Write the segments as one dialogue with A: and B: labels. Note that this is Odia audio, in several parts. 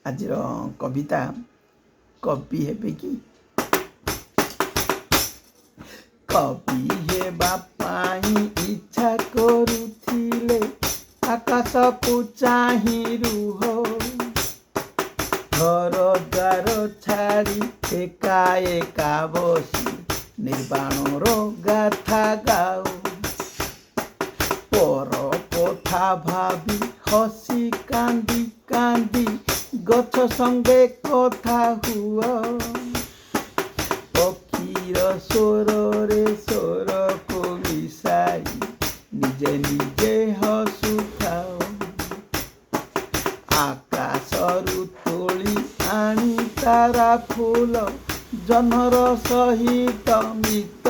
A: ଆଜିର କବିତା କବି ହେବେ କି? କବି ହେବା ପାଇଁ ଇଚ୍ଛା କରୁଥିଲେ ଆକାଶକୁ ଚାହିଁ ରୁହ, ଘର ଦ୍ୱାର ଛାଡ଼ି ଏକା ଏକା ବସି ନିର୍ବାଣର ଗାଥା ଗାଉ, ପର କଥା ଭାବି ହସି କାନ୍ଦି କାନ୍ଦି ଗଛ ସଙ୍ଗେ କଥା ହୁଅ, ପକ୍ଷୀର ସ୍ୱରରେ ସ୍ୱରକୁ ମିଶାଇ ନିଜେ ନିଜେ ହସୁଥାଅ, ଆକାଶରୁ ତୋଳି ଆଣି ତାରା ଫୁଲ ଜହ୍ନର ସହିତ ମିତ,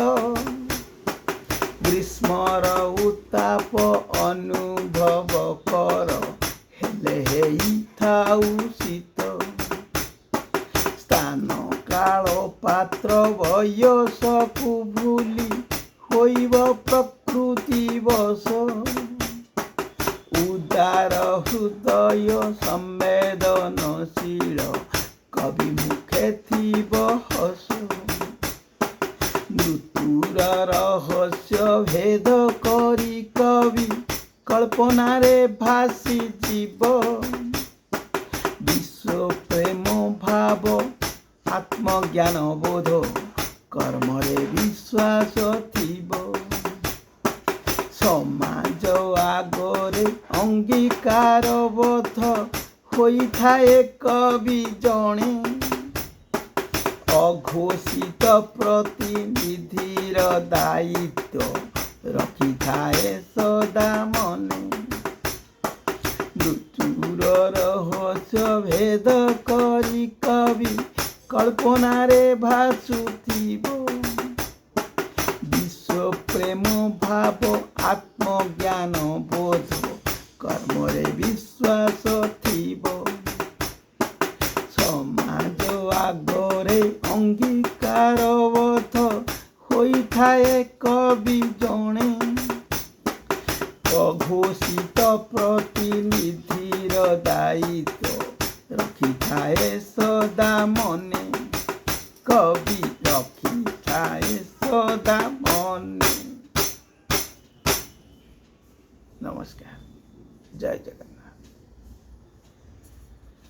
A: ଗ୍ରୀଷ୍ମର ଉତ୍ତାପ ଅନୁଭବ କର ହେଲେ ହେଇଥାଉ ଶୀତ, ସ୍ଥାନ କାଳ ପାତ୍ର ବୟସକୁ ଭୁଲି ହୋଇବ ପ୍ରକୃତି ବଶ, ଉଦାର ହୃଦୟ ସମ୍ବେଦନଶୀଳ କବି ମୁଖେ ଥିବ ହସ, ମୃତ୍ୟୁର ରହସ୍ୟ ଭେଦ କରି କବି କଳ୍ପନାରେ ଭାସି ଯିବ, ବିଶ୍ୱ ପ୍ରେମ ଭାବ ଆତ୍ମଜ୍ଞାନ ବୋଧ କର୍ମରେ ବିଶ୍ୱାସ ଥିବ, ସମାଜ ଆଗରେ ଅଙ୍ଗୀକାରବଦ୍ଧ ହୋଇଥାଏ କବି ଜଣେ, ଅଘୋଷିତ ପ୍ରତିନିଧିର ଦାୟିତ୍ୱ ରଖିଥାଏ ସଦା ମନେ, ମୃତ୍ୟୁର ରହସ୍ୟ ଭେଦ କରି କବି କଳ୍ପନାରେ ଭାସୁଥିବ, ବିଶ୍ୱ ପ୍ରେମ ଭାବ ଆତ୍ମଜ୍ଞାନ ବୋଧ କର୍ମରେ ବିଶ୍ୱାସ ଥିବ, ସମାଜ ଆଗରେ ଅଙ୍ଗୀକାରବଦ୍ଧ ହୋଇଥାଏ କବି ଜଣେ, ଅଘୋଷିତ ପ୍ରତିନିଧିର ଦାୟିତ୍ୱ ରଖିଥାଏ ସଦା ମନେ, କବି